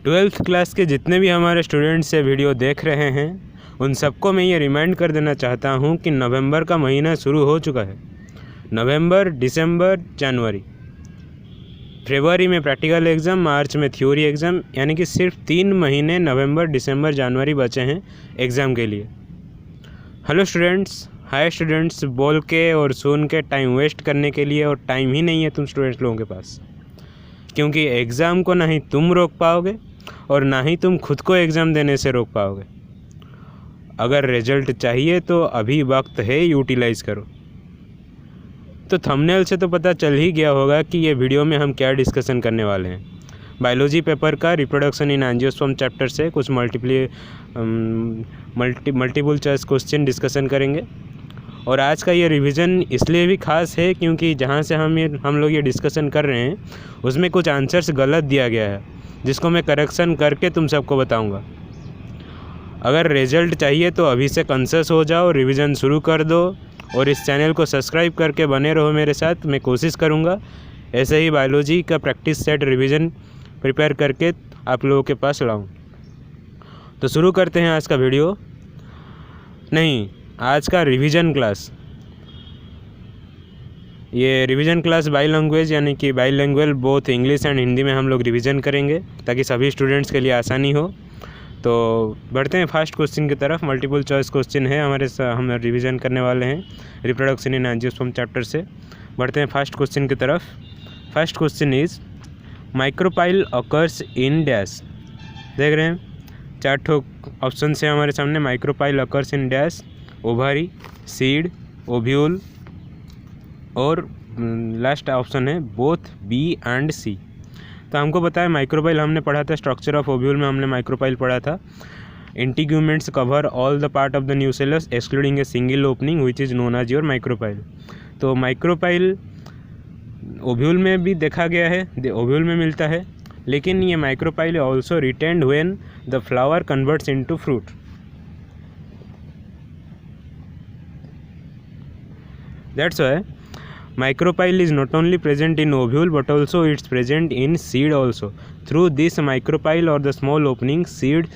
Twelfth class के जितने भी हमारे स्टूडेंट्स ये वीडियो देख रहे हैं उन सबको मैं ये रिमाइंड कर देना चाहता हूँ कि नवंबर का महीना शुरू हो चुका है। नवंबर, दिसंबर, जनवरी, फरवरी में प्रैक्टिकल एग्ज़ाम, मार्च में थ्योरी एग्ज़ाम, यानी कि सिर्फ 3 महीने नवंबर, दिसंबर, जनवरी बचे हैं एग्ज़ाम के लिए। हेलो स्टूडेंट्स, हाय स्टूडेंट्स बोल के और सुन के टाइम वेस्ट करने के लिए और टाइम ही नहीं है तुम स्टूडेंट्स लोगों के पास, क्योंकि एग्ज़ाम को ना ही तुम रोक पाओगे और ना ही तुम खुद को एग्ज़ाम देने से रोक पाओगे। अगर रिजल्ट चाहिए तो अभी वक्त है, यूटिलाइज़ करो। तो थंबनेल से तो पता चल ही गया होगा कि ये वीडियो में हम क्या डिस्कशन करने वाले हैं। बायोलॉजी पेपर का रिप्रोडक्शन इन एंजियोस्पर्म चैप्टर से कुछ मल्टीपल चॉइस क्वेश्चन डिस्कशन करेंगे। और आज का ये रिवीजन इसलिए भी ख़ास है क्योंकि जहाँ से हम लोग ये डिस्कशन कर रहे हैं उसमें कुछ आंसर्स गलत दिया गया है, जिसको मैं करेक्शन करके तुम सबको बताऊंगा। अगर रिजल्ट चाहिए तो अभी से कॉन्शियस हो जाओ, रिवीजन शुरू कर दो और इस चैनल को सब्सक्राइब करके बने रहो मेरे साथ। मैं कोशिश करूंगा ऐसे ही बायोलॉजी का प्रैक्टिस सेट रिवीजन प्रिपेयर करके आप लोगों के पास लाऊं। तो शुरू करते हैं आज का वीडियो, नहीं आज का रिवीजन क्लास। ये रिवीजन क्लास बाई लैंग्वेज यानी कि by language both English and Hindi में हम लोग रिवीजन करेंगे ताकि सभी स्टूडेंट्स के लिए आसानी हो। तो बढ़ते हैं फर्स्ट क्वेश्चन की तरफ। मल्टीपल चॉइस क्वेश्चन है हम रिवीजन करने वाले हैं रिप्रोडक्शन इन एंजियोस्पर्म चैप्टर से। बढ़ते हैं फर्स्ट क्वेश्चन की तरफ। First question is micropyle occurs in dash. देख रहे हैं 4 ठो ऑप्शन है हमारे सामने। Micropyle occurs in dash, ovary, seed, ovule और लास्ट ऑप्शन है बोथ बी एंड सी। तो हमको पता है माइक्रोपाइल हमने पढ़ा था, स्ट्रक्चर ऑफ ओव्यूल में हमने माइक्रोपाइल पढ़ा था। Integuments cover all the part of the nucellus excluding a single opening which is known as your micropyle. तो माइक्रोपाइल ओव्यूल में भी देखा गया है, ओव्यूल में मिलता है, लेकिन ये micropyle also retained when the flower converts into fruit. That's why micropyle is not only present in ovule but also it's present in seed also. Through this micropyle or the small opening, seed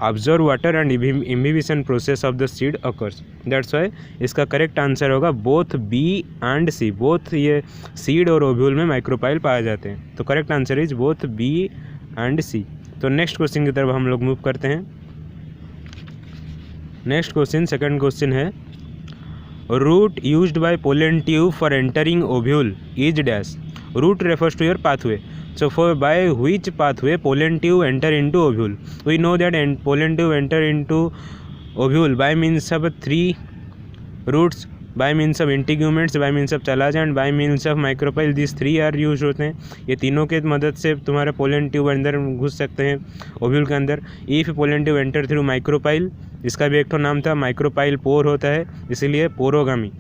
absorb water and imbibition process of the seed occurs. That's why इसका correct answer होगा both B and C. Both ये seed और ovule में micropyle पाए जाते हैं, तो correct answer is both B and C. तो नेक्स्ट क्वेश्चन की तरफ हम लोग मूव करते हैं। नेक्स्ट क्वेश्चन, सेकंड क्वेश्चन है route used by pollen tube for entering ovule is dash. Route refers to your pathway. So for by which pathway pollen tube enter into ovule? We know that pollen tube enter into ovule by means of 3 routes, by means of integuments, by means of chalaza and by means of micropyle. This 3 are use होते हैं। ये तीनों के मदद से तुम्हारे pollen tube अंदर घुस सकते हैं ओव्यूल के अंदर। If pollen tube enter through micropyle, इसका भी एक तो नाम था माइक्रोपाइल पोर होता है, इसीलिए porogamy.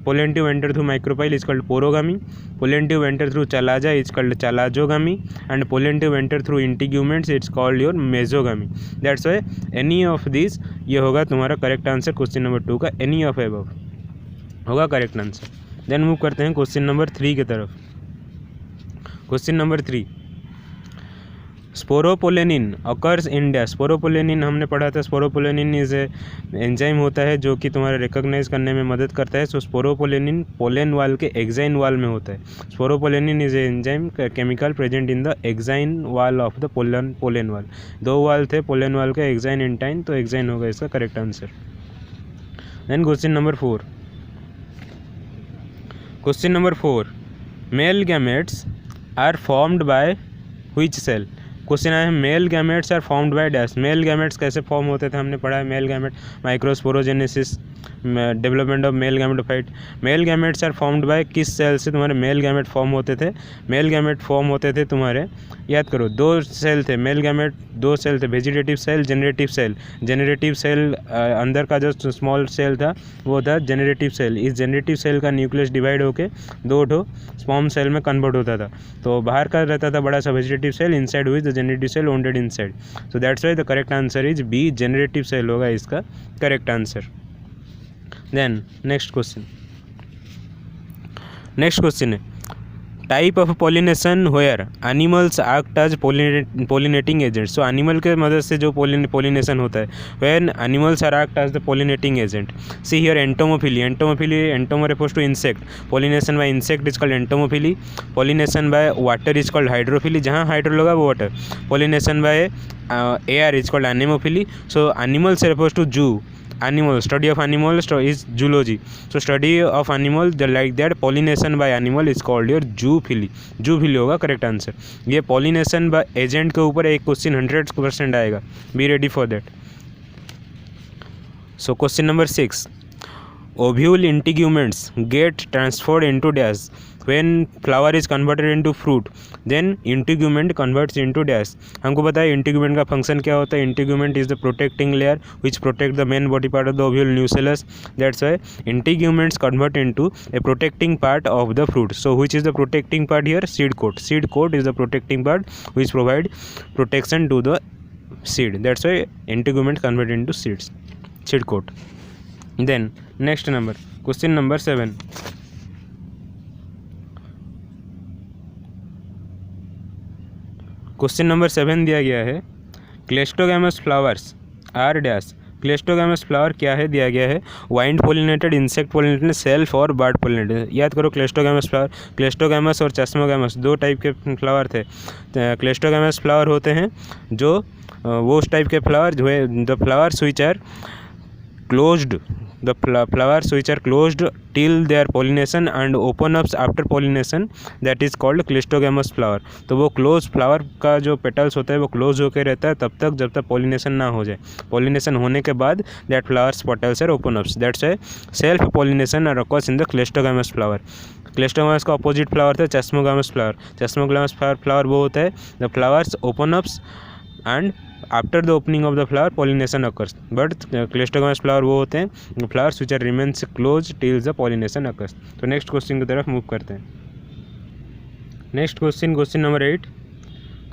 Pollen tube enter through micropyle is called porogamy. Pollen tube enter through chalaza is called chalazogamy and pollen tube enter through integuments it's called your mesogamy. That's why any of this ये होगा तुम्हारा correct answer question number 2 का। Any of above होगा correct answer. Then move करते हैं question number 3 की तरफ। Question number 3, sporopollenin occurs in dash. Sporopollenin हमने पढ़ा था। स्पोरोपोलेनिन इज एंजाइम होता है जो कि तुम्हारा रिकॉग्नाइज करने में मदद करता है। सो स्पोरोपोलेनिन पोलेन वाल के एक्साइन वाल में होता है। Sporopollenin is enzyme chemical present in the exine wall of the pollen वाल। 2 वाल थे पोलेन वाल का, एक्साइन इंटाइन, तो एक्साइन होगा इसका correct answer. Then question number 4। Question number 4, male gametes are formed by which cell. Question आया है male gametes are formed by dash. Male gametes कैसे फॉर्म होते थे हमने पढ़ा है। Male gamete microsporogenesis, development of male gametophyte. Male gametes are formed by किस cell से तुम्हारे मेल गैमेट फॉर्म होते थे। मेल गैमेट फॉर्म होते थे तुम्हारे, याद करो 2 सेल थे मेल गैमेट, 2 सेल थे, vegetative cell, generative cell. Generative cell अंदर का जो स्मॉल सेल था वो था जेनरेटिव सेल। इस जेनरेटिव सेल का न्यूक्लियस डिवाइड होकर 2 ठो स्पर्म सेल में कन्वर्ट होता था। तो बाहर का रहता था बड़ा सा vegetative cell, inside with the generative cell wounded inside. So that's why the correct answer is B, generative cell होगा इसका correct answer. Then next question है type of pollination where animals act as pollinating agent. So animal के मदद से जो pollination होता है when animals are act as the pollinating agent. See here entomophily, entomo refers to insect, pollination by insect is called entomophily, pollination by water is called hydrophily, जहाँ hydro लगा वो water, pollination by air is called anemophily. So animals refers to zoo, animal, study of animal is zoology. So study of animal like that, pollination by animal is called your zoophily. zoophily होगा correct answer. ये pollination by agent के ऊपर एक question 100% आएगा, be ready for that. So question number 6, ovule integuments get transferred into dash when flower is converted into fruit, then integument converts into dash। हमको पता है integument का function क्या होता है। integument is the protecting layer which protect the main body part of the ovule nucellus, that's why integuments convert into a protecting part of the fruit। So which is the protecting part here? Seed coat. Seed coat is the protecting part which provide protection to the seed, that's why integument convert into seeds, seed coat। Then next number, question number 7, question number 7 दिया गया है क्लेस्टोगैमस flowers are dash. क्लेस्टोगैमस flower क्या है दिया गया है? Wind pollinated, insect pollinated, self और bird pollinated. याद करो क्लेस्टोगैमस फ्लावर, क्लेस्टोगैमस और चेस्मोगैमस दो टाइप के फ्लावर थे। क्लेस्टोगैमस फ्लावर होते हैं जो वो उस टाइप के फ्लावर जो है the flowers which are closed, the flowers which are closed till their pollination and open up after pollination, that is called cleistogamous flower. तो वो क्लोज फ्लावर का जो पेटल्स होता है वो क्लोज होकर रहता है तब तक जब तक पॉलिनेशन ना हो जाए। पॉलिनेशन होने के बाद that flowers petals are open ups, that's why self pollination are occurs in the cleistogamous flower. Cleistogamous का अपोजिट फ्लावर था चेस्मोगैमस फ्लावर। चेस्मोगैमस फ्लावर वो होता है the flowers open ups and after the opening of the flower pollination occurs, but cleistogamous flower वो होते हैं flowers which are remains close till the pollination occurs. तो next question की तरफ मूव करते हैं। Next question, question number 8,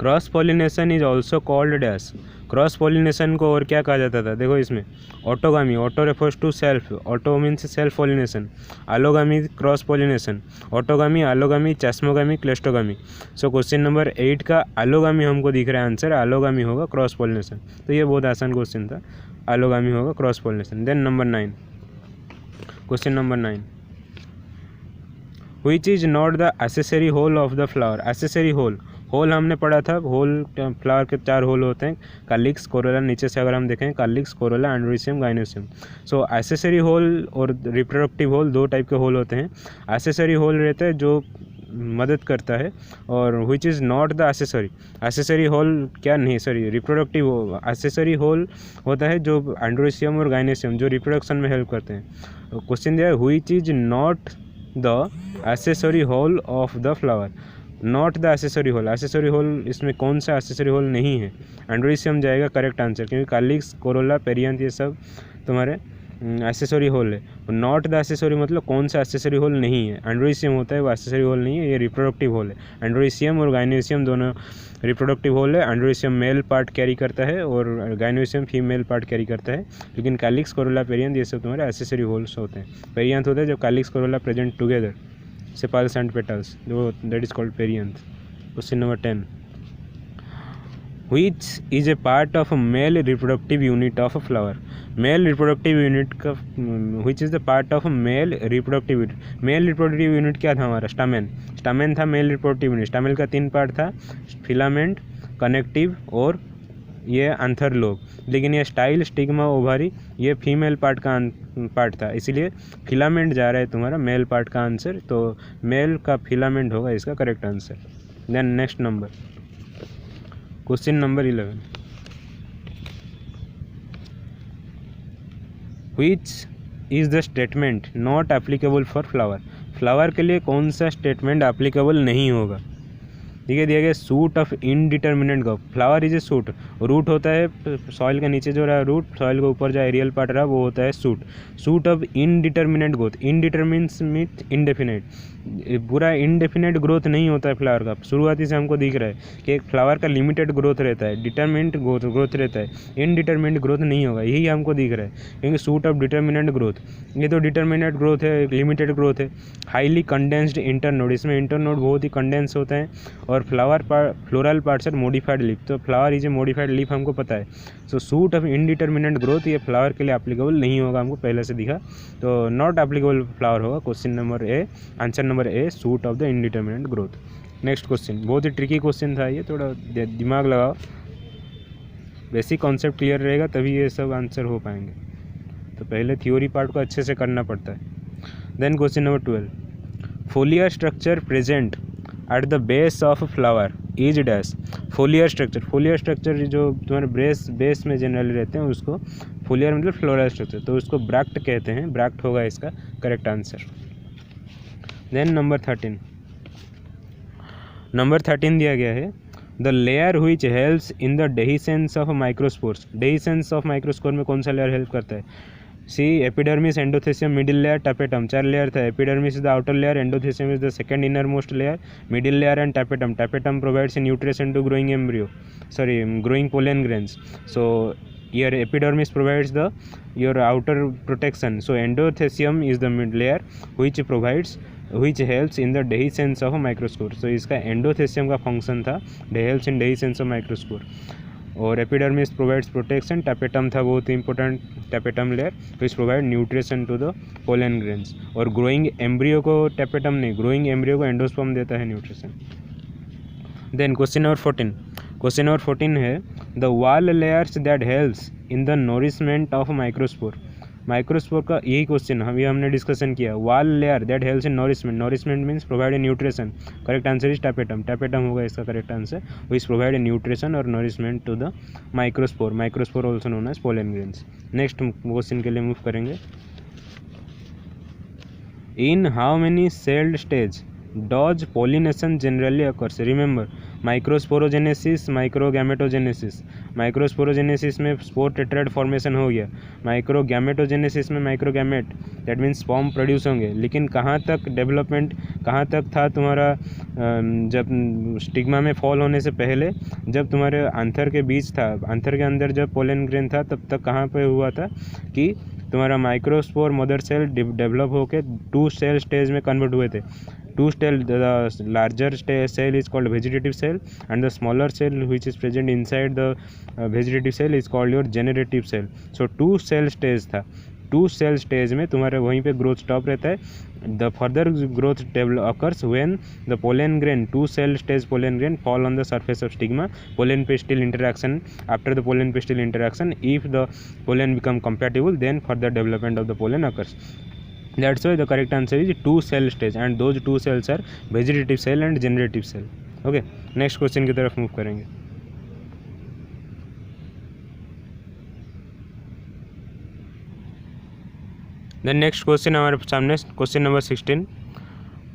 cross pollination is also called dash. Cross pollination को और क्या कहा जाता था? देखो इसमें autogamy, auto refers to self, auto means self pollination, आलोगामी cross pollination, autogamy, allogamy, chasmogamy, cleistogamy. So question number 8 का आलोगामी हमको दिख रहा है आंसर, आलोगामी होगा क्रॉस पॉलिनेशन। तो ये बहुत आसान क्वेश्चन था, आलोगामी होगा cross pollination. Then number 9, question number 9, which is not the accessory whorl of the flower. Accessory whorl, whorl हमने पढ़ा था, होल फ्लावर के 4 होल होते हैं, कालिक्स, कोरोला, नीचे से अगर हम देखें कालिक्स, कोरोला, एंड्रोसियम, गाइनोसियम। सो एसेसरी होल और रिप्रोडक्टिव होल दो टाइप के होल होते हैं। एसेसरी होल रहता है जो मदद करता है और which is not the accessory. Accessory whorl क्या नहीं, सॉरी रिप्रोडक्टिव एसेसरी होल होता है जो एंड्रोसियम और गाइनोसियम जो रिप्रोडक्शन में हेल्प करते हैं। क्वेश्चन दिया है which is not the accessory whorl of the flower. Not the accessory whorl, accessory whorl इसमें कौन सा एसेसरी होल नहीं है? एंड्रोसियम जाएगा करेक्ट आंसर, क्योंकि कालिक्स, कोरोला, पेरियंथ ये सब तुम्हारे एसेसरी होल है। नॉट द एसेसरी मतलब कौन सा एसेसरी होल नहीं है। एंड्रोसियम होता है वो एसेसरी होल नहीं है, ये रिप्रोडक्टिव होल है। एंड्रोसियम और गाइनोसियम दोनों रिप्रोडक्टिव होल है। एंड्रोसियम मेल पार्ट कैरी करता है और गाइनोसियम फीमेल पार्ट कैरी करता है, लेकिन कालिक्स, कोरोला, पेरियंथ ये सब तुम्हारे एसेसरी होल्स होते हैं। पेरियंथ होता है जब calyx, corolla present together, sepals and petals, जो that is called perianth. Question number 10, which is a part of a male reproductive unit of a flower। Male reproductive unit का which is the part of a male reproductive unit। Male reproductive unit क्या था हमारा? Stamen. Stamen था male reproductive unit. Stamen का 3 part था, filament, connective और ये आंथर lobe. लेकिन ये स्टाइल, स्टिग्मा, ओवारी ये फीमेल पार्ट का पार्ट था, इसीलिए फिलामेंट जा रहा है तुम्हारा मेल पार्ट का आंसर। तो मेल का फिलामेंट होगा इसका correct answer. Then next number, question number 11, which is the statement not applicable for flower. Flower के लिए कौन सा स्टेटमेंट एप्लीकेबल नहीं होगा? ठीक है, दिया गया shoot of indeterminate growth. Flower is a shoot, root होता है सॉइल के नीचे जो रहा रूट, सॉइल के ऊपर जो एरियल पार्ट रहा वो होता है suit. Suit of indeterminate growth, indeterminate means indefinite, पूरा इनडेफिनेट ग्रोथ नहीं होता है फ्लावर का। शुरुआती से हमको दिख रहा है कि एक फ्लावर का लिमिटेड ग्रोथ रहता है, डिटरमिनेंट ग्रोथ रहता है, इनडिटरमिनेंट ग्रोथ नहीं होगा, यही हमको दिख रहा है। क्योंकि सूट ऑफ डिटरमिनेंट ग्रोथ, ये तो डिटरमिनेंट ग्रोथ है, लिमिटेड ग्रोथ है। हाईली कंडेंस्ड इंटरनोड, इसमें इंटरनोड बहुत ही कंडेंस होते हैं। और floral parts are modified leaf, तो flower is a modified leaf हमको पता है। So shoot of indeterminant growth ये फ्लावर के लिए एप्लीकेबल नहीं होगा, हमको पहले से दिखा, तो नॉट एप्लीकेबल फ्लावर होगा। Question number A, answer number A, shoot of the indeterminant growth. Next question, बहुत ही ट्रिकी क्वेश्चन था ये, थोड़ा दिमाग लगाओ, बेसिक कॉन्सेप्ट क्लियर रहेगा तभी ये सब आंसर हो पाएंगे। तो पहले थ्योरी पार्ट को अच्छे से करना पड़ता है। Then question number 12, foliar structure present at the base of flower is dash. Foliar structure जो तुम्हारे बेस में जनरली रहते हैं उसको फोलियर मतलब फ्लोरल स्ट्रक्चर, तो उसको ब्रैक्ट कहते हैं, ब्रैक्ट होगा इसका करेक्ट आंसर। देन नंबर 13 दिया गया है, the layer which helps in the dehiscence of microspores. Dehiscence of microspore में कौन सा लेयर हेल्प करता है? See epidermis, endothecium, middle layer, tapetum. 4 layer था। Epidermis is the outer layer, endothecium is the second innermost layer, middle layer and tapetum. Tapetum provides a nutrition to growing embryo, growing pollen grains. So your epidermis provides your outer protection. So endothecium is the mid layer which helps in the dehiscence of a microspore. So इसका endothecium का function था, helps in dehiscence of microspore. और epidermis provides protection, tapetum था बहुत important, tapetum layer which provide nutrition to the pollen grains. और growing embryo को tapetum नहीं, growing embryo को एंडोस्पर्म देता है न्यूट्रिशन। देन क्वेश्चन नंबर 14 है, the wall layers that helps in the nourishment of microspore. Microspore का यही question हमने डिस्कशन किया। Wall layer that helps in nourishment means provide a nutrition, correct answer is tapetum होगा इसका correct answer, which provide a nutrition और nourishment to the microspore also known as pollen grains. Next question के लिए move करेंगे। In how many celled stage does pollination generally occurs? Remember, microsporogenesis, microgametogenesis. Microsporogenesis में spore tetrad formation हो गया, microgametogenesis में microgamete that means sperm produce होंगे। लेकिन कहाँ तक डेवलपमेंट कहाँ तक था तुम्हारा, जब स्टिग्मा में फॉल होने से पहले, जब तुम्हारे आंथर के बीच था, आंथर के अंदर जब पोलन ग्रेन था, तब तक कहाँ पे हुआ था कि तुम्हारा माइक्रोस्पोर मदर सेल डेवलप होकर 2 सेल स्टेज में कन्वर्ट हुए थे। 2 cell, the larger cell is called vegetative cell and the smaller cell which is present inside the vegetative cell is called your generative cell. So 2 cell stage था, 2 cell stage में तुम्हारे वहीं पे growth stop रहता है। The further growth occurs when the pollen grain, 2 cell stage pollen grain fall on the surface of stigma. Pollen pistil interaction, after the pollen pistil interaction, if the pollen become compatible, then further development of the pollen occurs. That's why the correct answer is 2 cell stage and those 2 cells are vegetative cell and generative cell. Okay, next question की तरफ move करेंगे। Then next question हमारे सामने question number 16,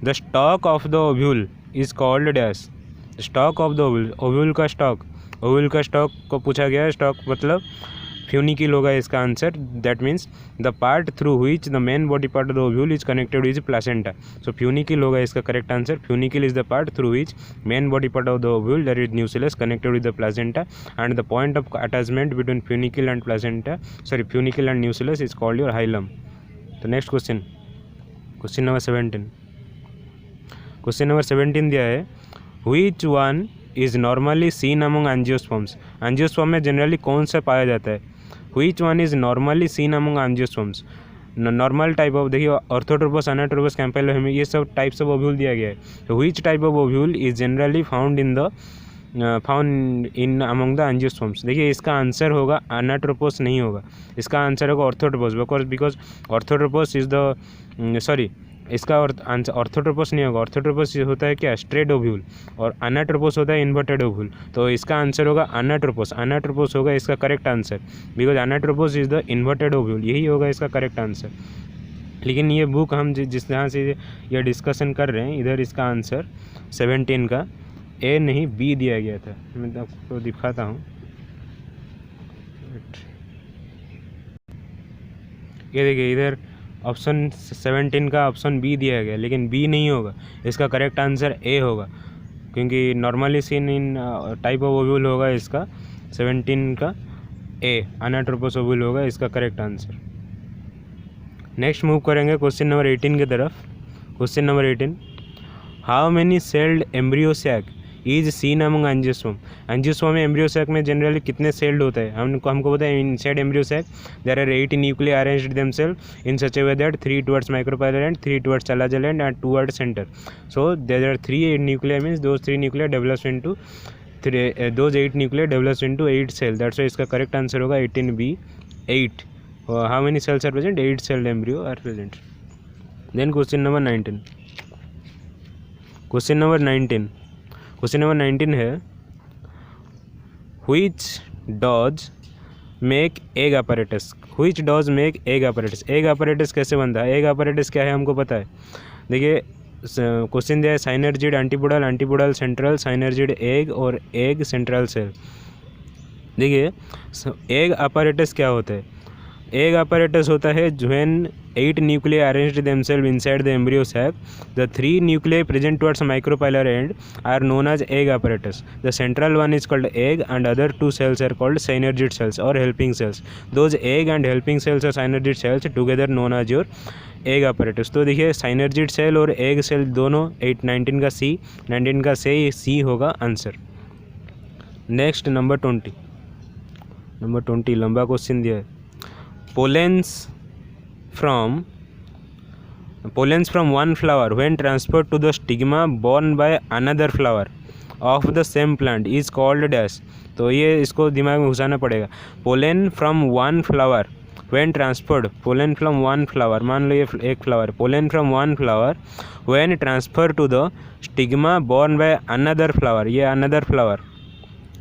the stalk of the ovule is called dash. Stalk of the ovule का stalk को पूछा गया है। स्टॉक मतलब फ्यूनिकिल होगा इसका answer, that means the part through which the main body part of the ovule is connected with placenta. So funicle होगा इसका correct answer. Funicle is the part through which main body part of the ovule that is nucleus connected with the placenta and the point of attachment between funicle and funicle and nucleus is called your hilum. तो next question number 17। Question number 17 दिया है, which one is normally seen among angiosperms. Angiosperm में जनरली कौन सा पाया जाता है? Which one is normally seen among angiosperms. Normal type of, देखिए ऑर्थोट्रोपस, एनाट्रोपस, कैम्पेलोहेमी, ये सब टाइप्स ऑफ ओव्यूल दिया गया है। तो which type of ovule is generally found in among the angiosperms. देखिए इसका आंसर होगा एनाट्रोपस, नहीं होगा, इसका आंसर होगा orthotropous, because orthotropous is the इसका आंसर ऑर्थोट्रोपस नहीं होगा। ऑर्थोट्रोपस होता है क्या, स्ट्रेट ओव्यूल, और एनाट्रोपस होता है इन्वर्टेड ओव्यूल। तो इसका आंसर होगा एनाट्रोपस होगा इसका correct answer, because anatropous is the inverted ovule, यही होगा इसका करेक्ट आंसर। लेकिन ये बुक हम जिस तरह से ये डिस्कशन कर रहे हैं, इधर इसका आंसर 17 का ए नहीं बी दिया गया था। मैं आपको दिखाता हूँ, ये देखिए इधर ऑप्शन 17 का ऑप्शन बी दिया गया, लेकिन बी नहीं होगा, इसका करेक्ट आंसर ए होगा, क्योंकि normally seen in type of ovule होगा इसका 17 का ए, अनाट्रोपस ओव्यूल होगा इसका करेक्ट आंसर। नेक्स्ट मूव करेंगे क्वेश्चन नंबर 18 की तरफ। Question number 18, how many celled embryo sac is seen among angiosperm. Angiosperm में एम्ब्रियो सैक में जनरली कितने सेल्ड होते हैं, हमको पता है inside embryo sac there are 8 nuclei arranged themselves in such a way that 3 towards micropylar and 3 towards chalazal and 2 towards centre. So there are 3 nuclei means those 3 nuclei develops into those 8 nuclei develops into 8 cell, that's why इसका correct answer होगा 18B 8। How many cells are present, 8 celled embryo are present. Then question number 19। Question number 19 है, which does make egg apparatus, which does make egg apparatus। Egg apparatus कैसे बनता है, egg apparatus क्या है हमको पता है। देखिए क्वेश्चन दिया है साइनर्जिड एंटीपोडल सेंट्रल, साइनर्जिड एग और एग सेंट्रल सेल। देखिए एग apparatus क्या होता है, एग apparatus होता है when 8 nuclei arranged themselves inside the embryo sac, the 3 nuclei present towards micropylar end are known as egg apparatus. The central one is called egg and other 2 cells are called synergid cells or helping cells. Those egg and helping cells or synergid cells together known as your egg apparatus। तो देखिए synergid cell और egg cell दोनों 19 का C होगा answer. Next number 20 लंबा question दिया है, pollens from one flower when transferred to the stigma borne by another flower of the same plant is called dash। तो ये इसको दिमाग में घुसाना पड़ेगा। pollen from one flower when transferred, pollen from one flower, मान लो ये एक flower, pollen from one flower when transferred to the stigma borne by another flower, ये another flower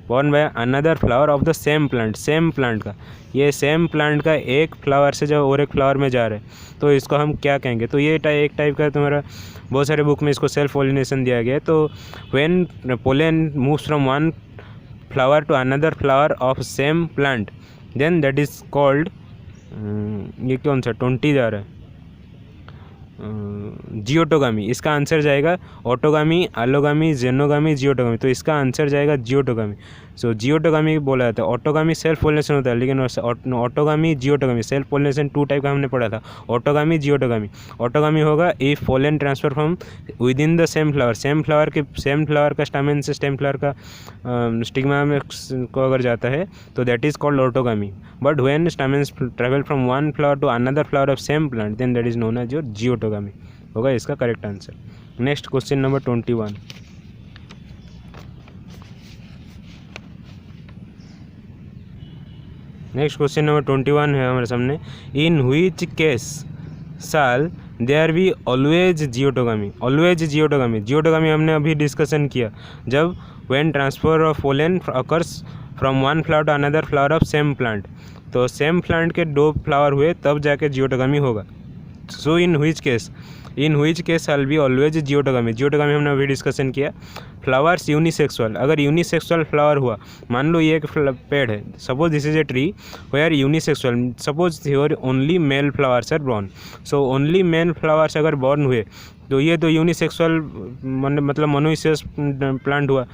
born by another flower of the same plant, same plant का, ये same plant का एक flower से जब और एक फ्लावर में जा रहा है तो इसको हम क्या कहेंगे। तो ये एक टाइप का तुम्हारा बहुत सारे बुक में इसको सेल्फ पॉलिनेशन दिया गया है। तो when pollen moves from one flower to another flower of same plant then that is called, ये कौन सा 20 जा रहा है, जियोटोगामी। इसका आंसर जाएगा ऑटोगामी, एलोगामी, जेनोगामी, जियोटोगामी। तो इसका आंसर जाएगा जियोटोगामी। सो जियोटोगामी बोला जाता है। ऑटोगामी सेल्फ पोलिनेशन होता है, लेकिन autogamy geitonogamy, self pollination 2 type का हमने पढ़ा था, ऑटोगामी जियोटोगामी। ऑटोगामी होगा if pollen transfer from within the same flower, same flower का स्टामेन से स्टेम फ्लावर का स्टिग्मा में को अगर जाता है तो that is called autogamy. But when stamens travel from one flower to another flower of same plant then that is known as your geitonogamy होगा इसका correct answer. Next question number 21। Next question number 21 है हमारे सामने, in which case shall there be always geitonogamy. Always geitonogamy हमने अभी discussion किया, जब when transfer of pollen occurs from one flower to another flower of same plant, तो same plant के 2 flower हुए तब जाके जियोटोगामी होगा। So in which case shall be always geitonogamy हमने अभी डिस्कशन किया। फ्लावर्स यूनिसेक्सुअल, अगर यूनिसेक्सुअल फ्लावर हुआ, मान लो ये एक पेड़ है, suppose this is a tree where unisexual, suppose here only male flowers are born. So only male flowers अगर बॉर्न हुए तो ये तो यूनिसेक्सुअल मतलब मोनोइसियस प्लांट हुआ,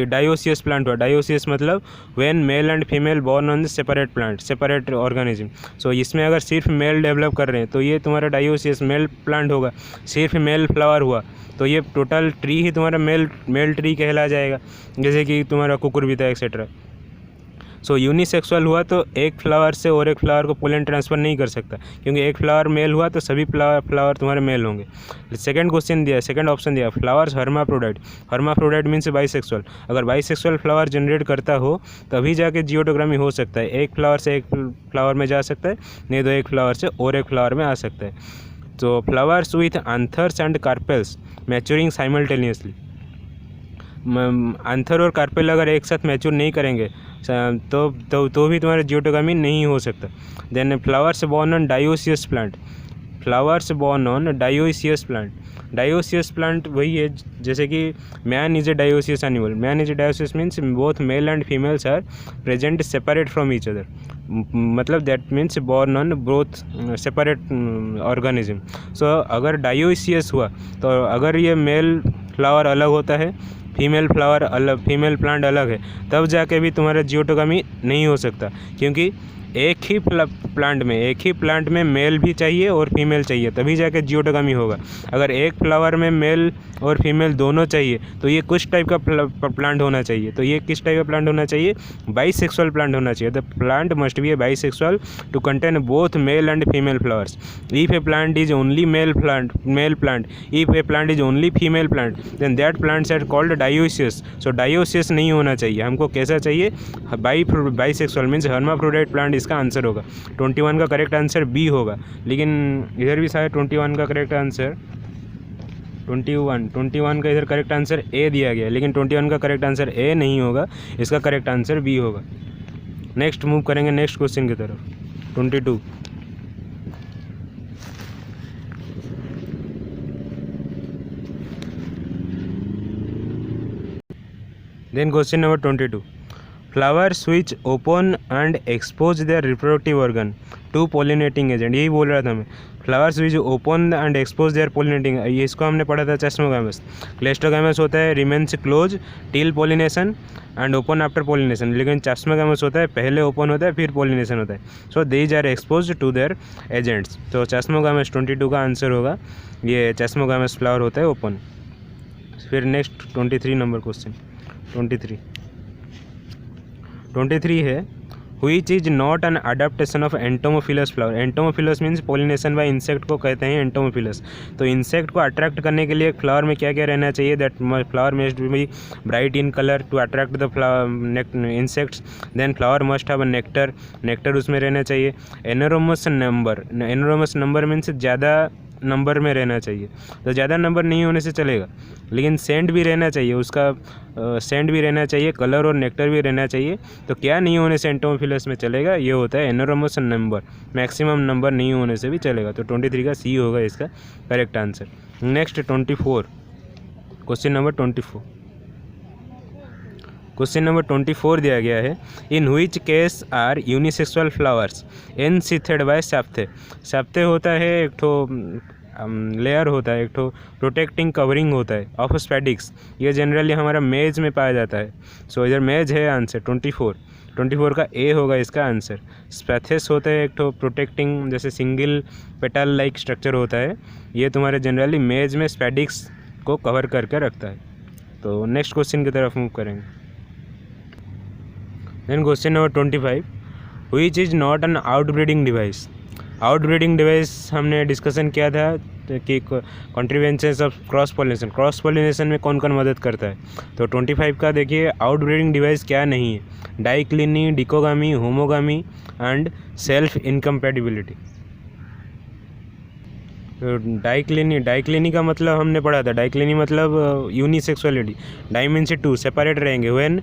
डायोसियस प्लांट हुआ। डायोसियस मतलब when male and female born on the separate plant, separate organism. So इसमें अगर सिर्फ मेल डेवलप कर रहे हैं तो ये तुम्हारा डायोसियस मेल प्लांट होगा। सिर्फ मेल फ्लावर हुआ तो ये टोटल ट्री ही तुम्हारा मेल ट्री कहला जाएगा, जैसे कि तुम्हारा कुकुरबिता एक्सेट्रा। सो यूनिसेक्सुअल हुआ तो एक फ्लावर से और एक फ्लावर को पोलन ट्रांसफ़र नहीं कर सकता, क्योंकि एक फ्लावर मेल हुआ तो सभी फ्लावर तुम्हारे मेल होंगे। सेकंड क्वेश्चन दिया, सेकंड ऑप्शन दिया, फ्लावर्स हर्माफ्रोडाइट मीन्स बाइसेक्सुअल। अगर बाइसेक्सुअल फ्लावर जनरेट करता हो तभी जाके जियोटोग्रामी हो सकता है। एक फ्लावर से एक फ्लावर में जा सकता है, नहीं तो एक फ्लावर से और एक फ्लावर में आ सकता है। तो flowers with anthers and carpels maturing simultaneously, anther और कार्पेल अगर एक साथ मैच्योर नहीं करेंगे तो भी तुम्हारा जियोटोगामी नहीं हो सकता। Then flowers born on dioecious plant, flowers born on dioecious plant. Dioecious plant वही है जैसे कि man is a dioecious animal. Man is a dioecious means both male and females are present separate from each other, मतलब that means born on both separate organism. So अगर dioecious हुआ तो अगर ये मेल फ्लावर अलग होता है, female flower अलग, फीमेल प्लांट अलग है, तब जाके भी तुम्हारा जियोटोगामी नहीं हो सकता, क्योंकि एक ही प्लांट में मेल भी चाहिए और फीमेल चाहिए, तभी जाके जियोटोगामी होगा। अगर एक फ्लावर में मेल और फीमेल दोनों चाहिए तो ये कुछ टाइप का प्लांट होना चाहिए। तो ये किस टाइप का प्लांट होना चाहिए? बाइसेक्सुअल प्लांट होना चाहिए। The plant must be a bisexual to contain both male and female flowers. If a plant is only male plant, if a plant is only female plant, then that plants are called dioecious. So dioecious नहीं होना चाहिए, हमको कैसा चाहिए? Bisexual means hermaphrodite plant इसका answer होगा। 21 का correct answer B होगा, लेकिन इधर भी शायद 21 का करेक्ट आंसर 21 का इधर करेक्ट आंसर ए दिया गया, लेकिन 21 का करेक्ट आंसर ए नहीं होगा, इसका करेक्ट आंसर बी होगा। नेक्स्ट मूव करेंगे नेक्स्ट क्वेश्चन की तरफ। 22 then question number 22, flowers which open and expose their reproductive organ to pollinating agent। यही बोल रहा था मैं, flowers which open and expose their pollinating, इसको हमने पढ़ा था चेस्मोगैमस। क्लेस्टोगैमस होता है remains close till pollination and open after pollination, लेकिन चेस्मोगैमस होता है पहले ओपन होता है फिर पोलिनेशन होता है। So these are expose to their agents. तो चेस्मोगैमस 22 का आंसर होगा, ये चेस्मोगैमस फ्लावर होता है ओपन। फिर नेक्स्ट 23 नंबर क्वेश्चन 23 है, which is not an adaptation of entomophilous flower। entomophilous means pollination by insect को कहते हैं entomophilous। तो इंसेक्ट को अट्रैक्ट करने के लिए एक फ्लावर में क्या क्या रहना चाहिए? That flower must be bright in colour to attract the insects. Then flower must have a nectar उसमें रहना चाहिए। एनोरमस नंबर मीन्स ज़्यादा नंबर में रहना चाहिए। तो ज़्यादा नंबर नहीं होने से चलेगा, लेकिन सेंट भी रहना चाहिए, उसका सेंट भी रहना चाहिए, कलर और नेक्टर भी रहना चाहिए। तो क्या नहीं होने से एंटोमोफिलस में चलेगा? ये होता है एनोरमस नंबर, मैक्सिमम नंबर नहीं होने से भी चलेगा। तो 23 का सी होगा इसका correct answer. Next 24 question number 24 question number 24 दिया गया है, in which case are unisexual flowers ensheathed by spathe. Spathe होता है एक ठो लेयर होता है, एक ठो प्रोटेक्टिंग कवरिंग होता है ऑफ स्पैडिक्स। ये जनरली हमारा मेज में पाया जाता है। सो इधर मेज है आंसर 24 का ए होगा इसका आंसर। स्पैथेस होता है एक ठो प्रोटेक्टिंग, जैसे सिंगल पेटल लाइक स्ट्रक्चर होता है, ये तुम्हारे जनरली मेज में स्पैडिक्स को कवर करके रखता है। तो नेक्स्ट क्वेश्चन की तरफ मूव करेंगे। Then question number 25, which is not an outbreeding device. Outbreeding device हमने डिस्कशन किया था कि कॉन्ट्रीब्यूशंस ऑफ क्रॉस पॉलिनेशन में कौन कौन मदद करता है। तो 25 का देखिए, आउटब्रीडिंग डिवाइस क्या नहीं है? Dicliny, dichogamy, homogamy and self incompatibility. तो डाइक्लिनी का मतलब हमने पढ़ा था, डाइक्लिनी मतलब यूनिसेक्सुअलिटी। डाई मीन्स 2 सेपरेट रहेंगे व्हेन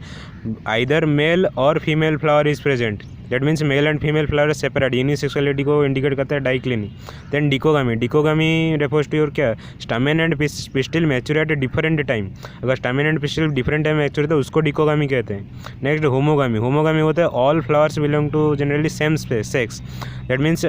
आइदर मेल और female flower is present, that means male and female flower separate, unisexuality को इंडिकेट करता है dicliny. Then dichogamy refers to your क्या? Stamen and pistil mature at different time. अगर stamen and pistil different time mature होता है उसको डिकोगामी कहते हैं। नेक्स्ट होमोगामी होता है all flowers belong to generally same sex, that means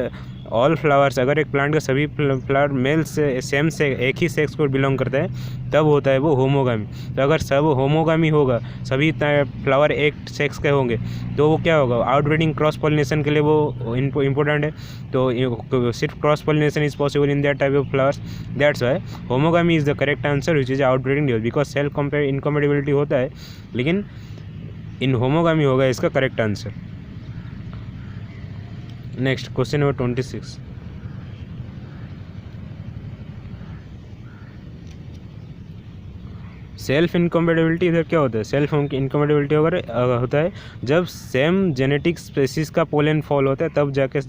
all flowers, अगर एक प्लांट का सभी फ्लावर मेल से सेम से एक ही सेक्स को बिलोंग करता है तब होता है वो होमोगामी। तो अगर सब होमोगामी होगा, सभी फ्लावर एक सेक्स के होंगे, तो वो क्या होगा? आउटब्रीडिंग क्रॉस पॉलिनेशन के लिए वो इम्पोर्टेंट है। तो सिर्फ cross pollination is possible in that type of flowers, that's why homogamy is the correct answer which is outbreeding device, because self incompatibility होता है, लेकिन इन होमोगामी होगा इसका correct answer. Next question number 26, self incompatibility इधर क्या होता है, self incompatibility अगर होता है जब सेम जेनेटिक स्पेसिस का पोलन फॉल होता है तब जाके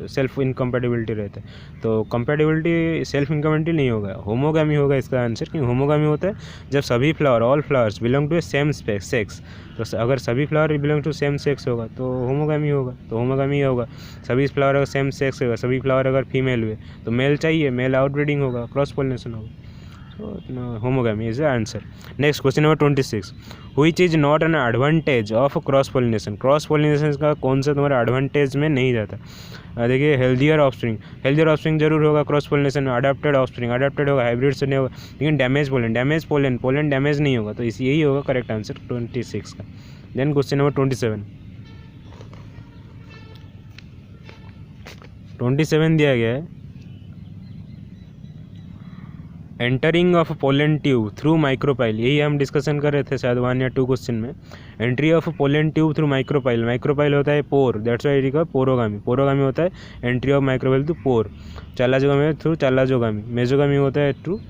सेल्फ इनकम्पेटिबिलिटी रहता है। तो कंपेटिबिलिटी सेल्फ इनकम्पेटिबिलिटी नहीं होगा, होमोगामी होगा इसका आंसर। क्योंकि होमोगामी होता है जब सभी flower all flowers belong to a same sex. तो अगर सभी flower belong to same sex होगा तो होमोगामी होगा, तो होमोगामी होगा। सभी फ्लावर अगर सेम सेक्स होगा, सभी फ्लावर अगर फीमेल हुए तो मेल चाहिए, मेल आउटब्रीडिंग होगा, क्रॉस पोलिनेशन होगा। So homogamy is the answer. Next question number 26. Which is not an advantage of cross pollination? Cross pollination का कौन सा तुम्हारा एडवांटेज में नहीं जाता? देखिए हेल्दियर ऑफस्प्रिंग, हेल्दियर ऑफस्प्रिंग जरूर होगा क्रॉस पोलिनेशन में। अडेप्टेड ऑफस्प्रिंग, अडेप्टेड होगा, हाइब्रिड से नहीं होगा। लेकिन डैमेज पोलन, पोलन डैमेज नहीं होगा। तो इसी यही होगा करेक्ट आंसर 26 का। देन क्वेश्चन नंबर 27 दिया गया है entering of pollen tube through micropyle. यही हम डिस्कशन कर रहे थे शायद 1 या 2 क्वेश्चन में। Entry of pollen tube through micropyle, micropyle होता है pore, that's why it is porogamy. Porogamy होता है entry of micropyle through pore. Chalazogamy through chalazogamy. Mesogamy होता है थ्रू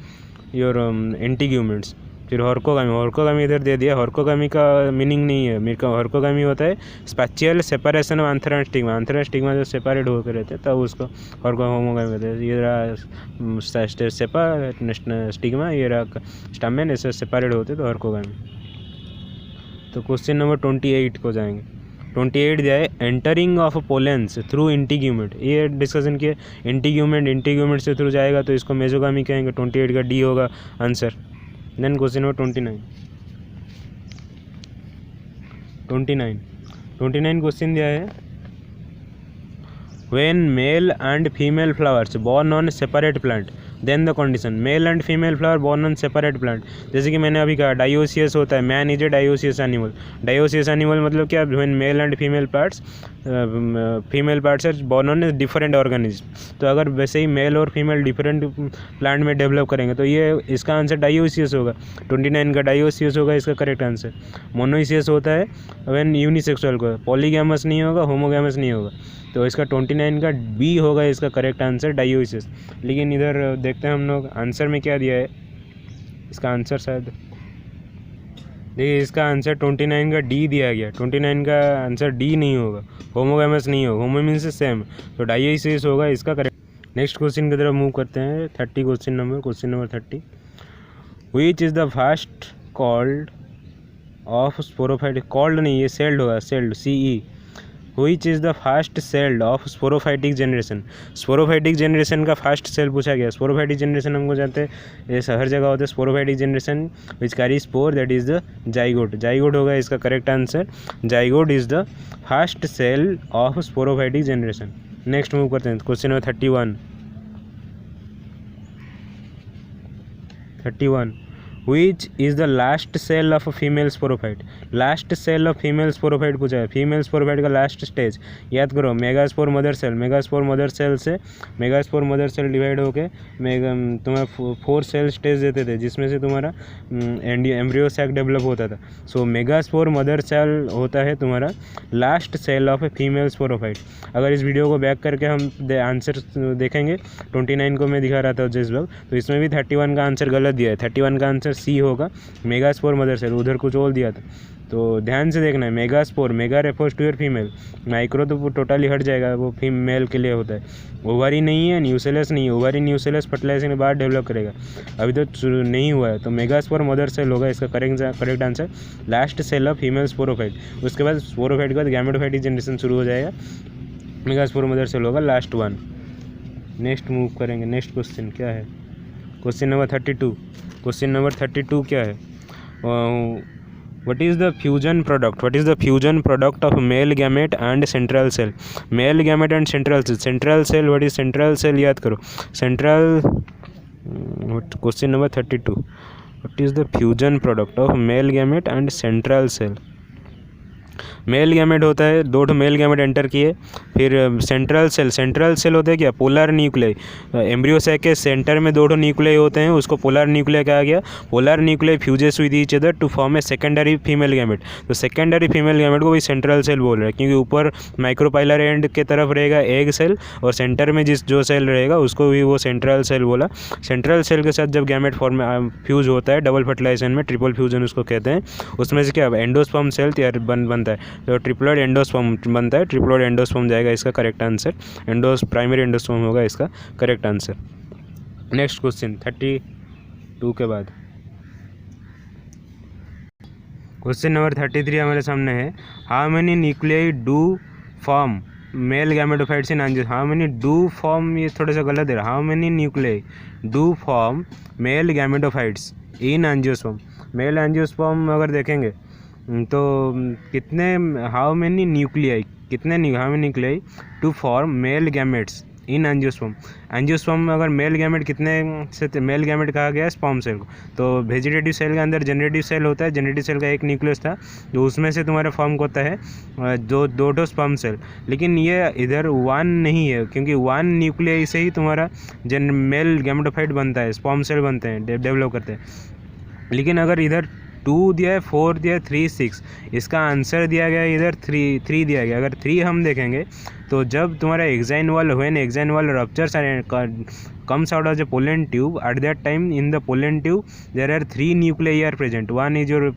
योर एंटीग्यूमेंट्स। फिर हॉर्कोगामी, हॉर्कोगामी इधर दे दिया। हॉर्कोगामी का मीनिंग नहीं है मेरे का। हॉर्कोगामी होता है spatial separation of anther and stigma. Anther and stigma जो सेपरेट होकर रहते हैं तब उसको होमोगामी कहते हैं। ये रहा सेपा स्टिग्मा, ये रहा स्टैमेन, ऐसे सेपरेट होते तो हॉर्कोगामी। तो क्वेश्चन नंबर 28 को जाएंगे। 28 दिया है entering of pollens through integument. ये डिस्कशन किए इंटीग्यूमेंट से थ्रू जाएगा तो इसको मेजोगामी कहेंगे। 28 का डी होगा आंसर। देन क्वेश्चन नंबर 29 क्वेश्चन दिया है when male and female flowers born on separate plant then the condition. Male and female flower born on separate plant, जैसे कि मैंने अभी कहा डायोसियस होता है, man is a dioecious animal. Dioecious animal मतलब क्या, when male and female parts are born on different organism. तो अगर वैसे ही मेल और फीमेल डिफरेंट प्लांट में डेवलप करेंगे तो ये इसका आंसर डायोसियस होगा। 29 का डायोसियस होगा इसका करेक्ट आंसर। मोनोइसियस होता है व्हेन यूनिसेक्सुअल को, पॉलीगैमस नहीं होगा, होमोगैमस नहीं होगा। तो इसका 29 का बी होगा इसका करेक्ट आंसर डायोसियस। लेकिन इधर देखते हैं हम लोग आंसर में क्या दिया है। इसका आंसर शायद देखिए, इसका आंसर 29 का डी दिया गया। 29 का आंसर डी नहीं होगा, होमोगैमस नहीं होगा। होमो मीन्स सेम, तो डायोसियस होगा इसका करेक्ट। नेक्स्ट क्वेश्चन की तरफ मूव करते हैं। 30 question number 30। Which is the first called off sporophytic, called नहीं ये सेल्ड होगा, sailed CE। Which is the first cell of sporophytic generation? Sporophytic generation का फर्स्ट सेल पूछा गया। स्पोरोफाइटिक जनरेशन हमको जानते हैं ये हर जगह होता है। Sporophytic generation which carry spore that is the zygote. Zygote होगा इसका correct answer. Zygote is the first cell of sporophytic generation. Next move करते हैं question number 31। Which is the last cell of a female sporophyte? Last cell of female sporophyte पूछा है। Female sporophyte का last stage याद करो, megaspore mother cell. Megaspore mother cell से megaspore mother cell divide होके तुम्हारा 4 सेल स्टेज देते थे, जिसमें से तुम्हारा एम्ब्रियो सैक डेवलप होता था। सो मेगास्पोर मदर सेल होता है तुम्हारा last cell of a female sporophyte. अगर इस वीडियो को बैक करके हम आंसर देखेंगे, 29 को मैं दिखा रहा था जिस वक्त, तो इसमें भी 31 का आंसर गलत दिया है। 31 का आंसर सी होगा, मेगास्पोर मदर सेल। उधर कुछ और दिया था, तो ध्यान से देखना है। Megaspore, mega refers to your female, micro तो टोटली हट जाएगा, वो फीमेल के लिए होता है। ओवरी नहीं है, न्यूसेलस नहीं है। ओवरी न्यूसेलस फर्टिलाइजेशन के बाद डेवलप करेगा, अभी तो नहीं हुआ है। तो मेगास्पोर मदर सेल होगा इसका correct answer. Last cell of female sporophyte, उसके बाद स्पोरोफाइट के बाद गैमेटोफाइटिक जनरेशन शुरू हो जाएगा। मेगास्पोर मदर सेल होगा लास्ट वन। नेक्स्ट मूव करेंगे। नेक्स्ट क्वेश्चन क्या है? Question number 32। क्वेश्चन नंबर 32 क्या है? What is the fusion product? What is the fusion product of male gamete and central cell? Male gamete and central cell. Central cell, what is central cell? याद करो central. Question number 32. What is the fusion product of male gamete and central cell? Male gamete होता है, 2 male gamete enter किए। फिर central cell होता है क्या, polar nuclei. Embryo sac के सेंटर में 2 न्यूक्लियाई होते हैं, उसको पोलर न्यूक्लियाई कहा गया। Polar nuclei fuses with each other to form a secondary female gamete. तो सेकेंडरी फीमेल गैमेट को भी सेंट्रल सेल बोल रहे हैं, क्योंकि ऊपर माइक्रोपाइलर एंड के तरफ रहेगा एग सेल और सेंटर में जो सेल रहेगा उसको भी वो सेंट्रल सेल बोला। सेंट्रल सेल के साथ जब गैमेट फॉर्म फ्यूज होता है डबल फर्टिलाइजेशन में, ट्रिपल फ्यूजन उसको कहते हैं, उसमें से क्या एंडोस्पर्म सेल तैयार बनता है, तो ट्रिप्लॉइड एंडोस्पर्म बनता है। ट्रिप्लॉइड एंडोस्पर्म जाएगा इसका करेक्ट आंसर, प्राइमरी एंडोस्पर्म होगा इसका करेक्ट आंसर। नेक्स्ट क्वेश्चन 32 के बाद क्वेश्चन नंबर 33 हमारे सामने है, how many nuclei do form male gametophytes in angiosperm. How many do form, ये थोड़ा सा गलत है, how many nuclei do form male gametophytes in angiosperm. Male angiosperm अगर देखेंगे तो कितने, how many nuclei, how many nuclei to form male gametes in angiosperm. Angiosperm में अगर मेल गैमेट कितने से, मेल गैमेट कहा गया है स्पर्म सेल को। तो वेजिटेटिव सेल के अंदर जनरेटिव सेल होता है, जनरेटिव सेल का एक न्यूक्लियस था, तो उसमें से तुम्हारा फॉर्म होता है दो स्पर्म सेल। लेकिन ये इधर 1 नहीं है, क्योंकि 1 न्यूक्लियाई से ही तुम्हारा मेल गैमेटोफाइट बनता है, स्पर्म सेल बनते हैं, डेवलप करते हैं। लेकिन अगर इधर 2 दिया है, 4 दिया है, 3, 6, इसका आंसर दिया गया है इधर 3 दिया गया। अगर 3 हम देखेंगे तो जब तुम्हारा exine wall ruptures comes out of the pollen tube, at that time in the pollen tube there are 3 nuclei are present. One is your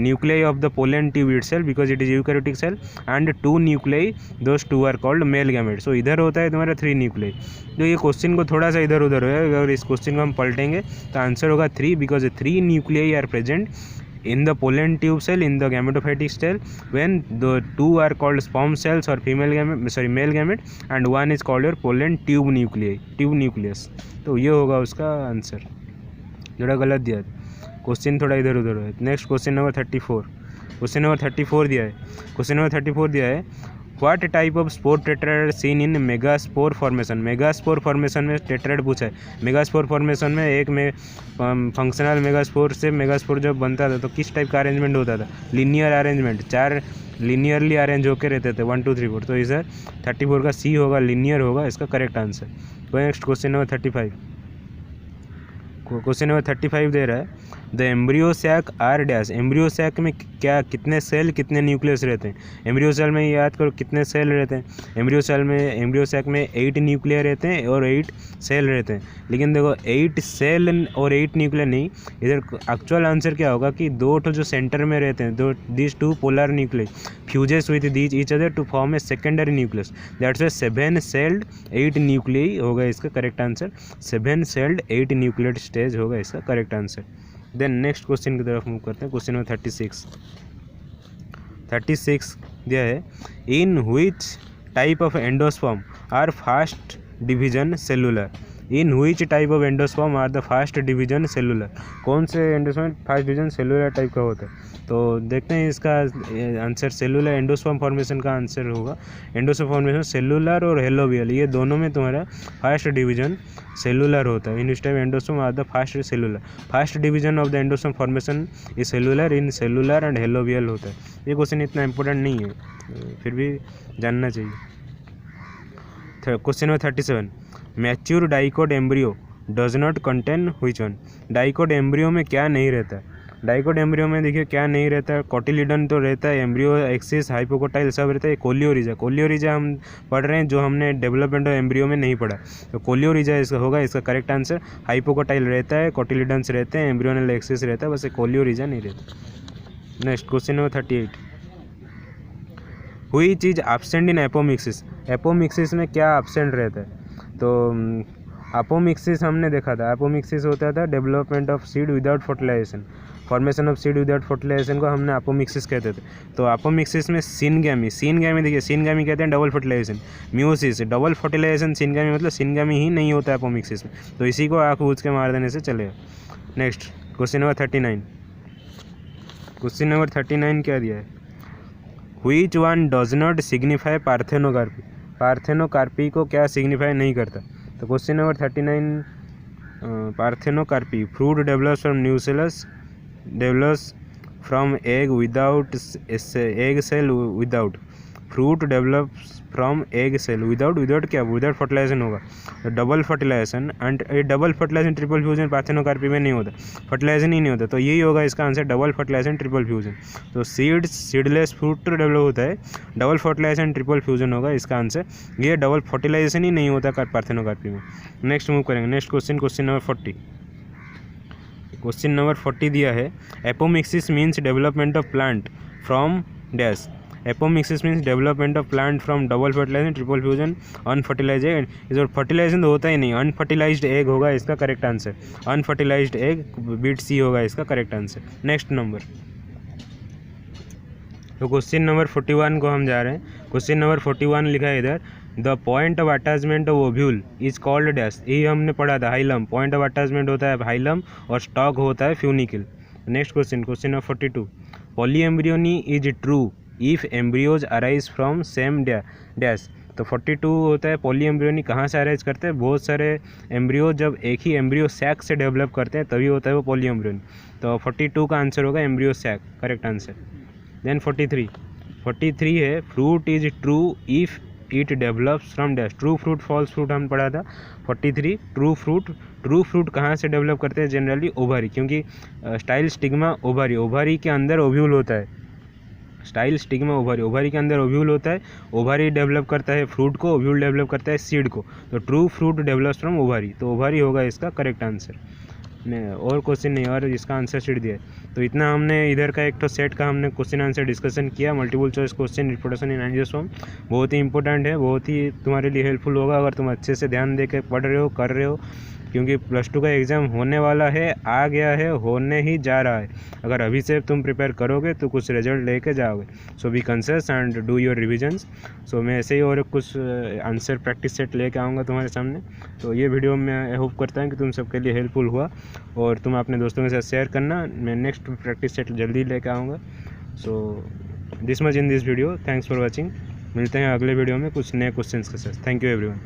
nuclei of the pollen tube itself because it is eukaryotic cell, and 2 nuclei, those 2 are called male gametes. So इधर होता है तुम्हारा 3 nuclei। तो ये question को थोड़ा सा इधर उधर है, अगर इस क्वेश्चन को हम पलटेंगे तो आंसर होगा 3 because 3 nuclei are present in the pollen tube cell in the gametophytic cell when the 2 are called sperm cells or male gamete and 1 is called your pollen tube nucleus। तो ये होगा उसका answer, थोड़ा गलत दिया है, question थोड़ा इधर उधर है। Next question number 34, question number 34 दिया है, क्वेश्चन नंबर 34 दिया है, what type of spore tetrad seen in megaspore formation. Megaspore formation में टेट्राइड पूछा है। मेगास्पोर फॉर्मेशन में एक में फंक्शनल मेगास्पोर से मेगास्पोर जब बनता था तो किस टाइप का अरेंजमेंट होता था, लीनियर अरेंजमेंट, 4 लीनियरली अरेंज होकर रहते थे 1 2 3 4। तो इधर 34 का सी होगा, लीनियर होगा इसका correct answer. Next question number 35, question number 35 दे रहा है, the embryo sac are dash. Embryo sac में क्या, कितने सेल कितने न्यूक्लियस रहते हैं। एम्ब्रियो सेल में याद करो कितने सेल रहते हैं। एम्ब्रियो सैक में 8 न्यूक्लियर रहते हैं और 8 सेल रहते हैं। लेकिन देखो 8 सेल और 8 न्यूक्लियर नहीं, इधर एक्चुअल आंसर क्या होगा कि 2 जो सेंटर में रहते हैं, this 2 polar nuclear fuses with each other to form a secondary nucleus, that's a 7 celled 8 nuclei होगा इसका correct answer. 7 celled 8 nuclear stage होगा इसका correct answer. Then next question की तरफ मूव करते हैं। क्वेश्चन नंबर 36 दिया है, in which type of endosperm are fast division cellular. In which type of endosperm are the fast division cellular. कौन से endosperm fast division cellular type का होता है, तो देखते हैं इसका आंसर। सेलुलर एंडोस्पर्म फॉर्मेशन का आंसर होगा, एंडोस्पर्म फॉर्मेशन सेलुलर और हेलोवियल, ये दोनों में तुम्हारा फास्ट डिवीजन सेलुलर होता है। In which type endosperm are the fast cellular, fast division of the endosperm formation is cellular, in cellular and हेलोवियल होता है। ये क्वेश्चन इतना इंपॉर्टेंट नहीं है, फिर भी जानना चाहिए। Question number 37, mature dicot embryo does not contain which one. Dicot embryo में क्या नहीं रहता है। डाइकोट एम्ब्रियो में देखिए क्या नहीं रहता है, कोटिलिडन तो रहता है, एम्ब्रियो एक्सिस हाइपोकोटाइल सब रहता है। कोलियोरिजा हम पढ़ रहे हैं जो हमने डेवलपमेंट ऑफ एम्ब्रियो में नहीं पढ़ा, तो कोलियोरिजा इसका होगा इसका करेक्ट आंसर। हाइपोकोटाइल रहता है, कोटिलिडन्स रहते हैं, एम्ब्रियोनल एक्सिस रहता है, बस कोलियोरिजा नहीं रहता। Next question number 38, which is absent in apomixis. Apomixis में क्या एब्सेंट रहता है, तो एपोमिक्सिस हमने देखा था, एपोमिक्सिस होता था development of seed without fertilisation, formation of seed without fertilisation को हमने एपोमिक्सिस कहते थे। तो एपोमिक्सिस में सिनगैमी देखिए, सिनगैमी कहते हैं double fertilisation, meiosis double fertilisation, syngamy मतलब सिनगैमी ही नहीं होता एपोमिक्सिस में, तो इसी को आँख बूझ के मार देने से चलेगा। Next question number 39, question number 39 क्या दिया है, which one does not signify parthenocarpy. Parthenocarpy को क्या सिग्निफाई नहीं करता, तो question number 39, parthenocarpy fruit develops from nucellus develops from egg without egg cell without fruit develops from egg cell without क्या without fertilisation होगा तो double fertilisation and double fertilisation triple fusion parthenocarpy में नहीं होता, fertilisation ही नहीं होता, तो यही होगा इसका answer double fertilisation triple fusion. तो सीडलेस फ्रूट डेवलप होता है, डबल फर्टिलाइजेशन ट्रिपल फ्यूजन होगा इसका आंसर। ये डबल फर्टिलाइजेशन ही नहीं होता पार्थेनोकार्पी में। नेक्स्ट मूव करेंगे, next question number 40। Question number 40 दिया है apomixis means development of plant from dash. Apomixis means development of plant from double fertilisation triple fusion unfertilise egg. इस बार फर्टिलाइजेशन तो होता ही नहीं, अनफर्टिलाइज्ड एग होगा इसका करेक्ट आंसर। अनफर्टिलाइज्ड एग बीट सी होगा इसका करेक्ट आंसर। नेक्स्ट नंबर, तो क्वेश्चन नंबर 41 को हम जा रहे हैं। क्वेश्चन नंबर 41 लिखा है इधर the point of attachment of ovule is called dash. यही हमने पढ़ा था हाइलम, पॉइंट ऑफ अटैचमेंट होता है हाइलम और स्टॉक होता है funicle. Next question number 42 polyembryony is true if embryos arise from same dash. तो 42 होता है पॉलीएम्ब्रियोनी कहाँ से अराइज करते हैं, बहुत सारे एम्ब्रियो जब एक ही एम्ब्रियो सैक से डेवलप करते हैं तभी होता है वो पॉलीएम्ब्रियोनी। तो 42 का आंसर होगा embryo sac, correct answer. Then 43 है fruit is true if it develops from dash. True fruit false fruit हम पढ़ा था। 43 ट्रू फ्रूट कहाँ से डेवलप करते हैं, जनरली ओवारी, क्योंकि स्टाइल स्टिग्मा ओवारी के अंदर ओव्यूल होता है। स्टाइल स्टिग्मा ओवारी के अंदर ओव्यूल होता है, ओवारी डेवलप करता है फ्रूट को, ओव्यूल डेवलप करता है सीड को। तो true fruit develops from ovary, तो ओवारी होगा इसका करेक्ट आंसर। और क्वेश्चन नहीं, और इसका आंसर शीट दिया है। तो इतना हमने इधर का एक तो सेट का हमने क्वेश्चन आंसर डिस्कशन किया। Multiple choice question reproduction in angiosperm बहुत ही इंपॉर्टेंट है, बहुत ही तुम्हारे लिए हेल्पफुल होगा अगर तुम अच्छे से ध्यान दे के पढ़ रहे हो, कर रहे हो, क्योंकि +2 का एग्ज़ाम होने वाला है, आ गया है, होने ही जा रहा है। अगर अभी से तुम प्रिपेयर करोगे तो कुछ रिजल्ट लेके जाओगे। So be conscious and do your revisions. So मैं ऐसे ही और कुछ आंसर प्रैक्टिस सेट लेके आऊँगा तुम्हारे सामने। तो ये वीडियो मैं होप करता हूँ कि तुम सबके लिए हेल्पफुल हुआ और तुम अपने दोस्तों के साथ शेयर करना। मैं नेक्स्ट प्रैक्टिस सेट जल्दी लेके आऊँगा। So this much in this video, thanks for watching. मिलते हैं अगले वीडियो में कुछ नए क्वेश्चंस के साथ। Thank you everyone.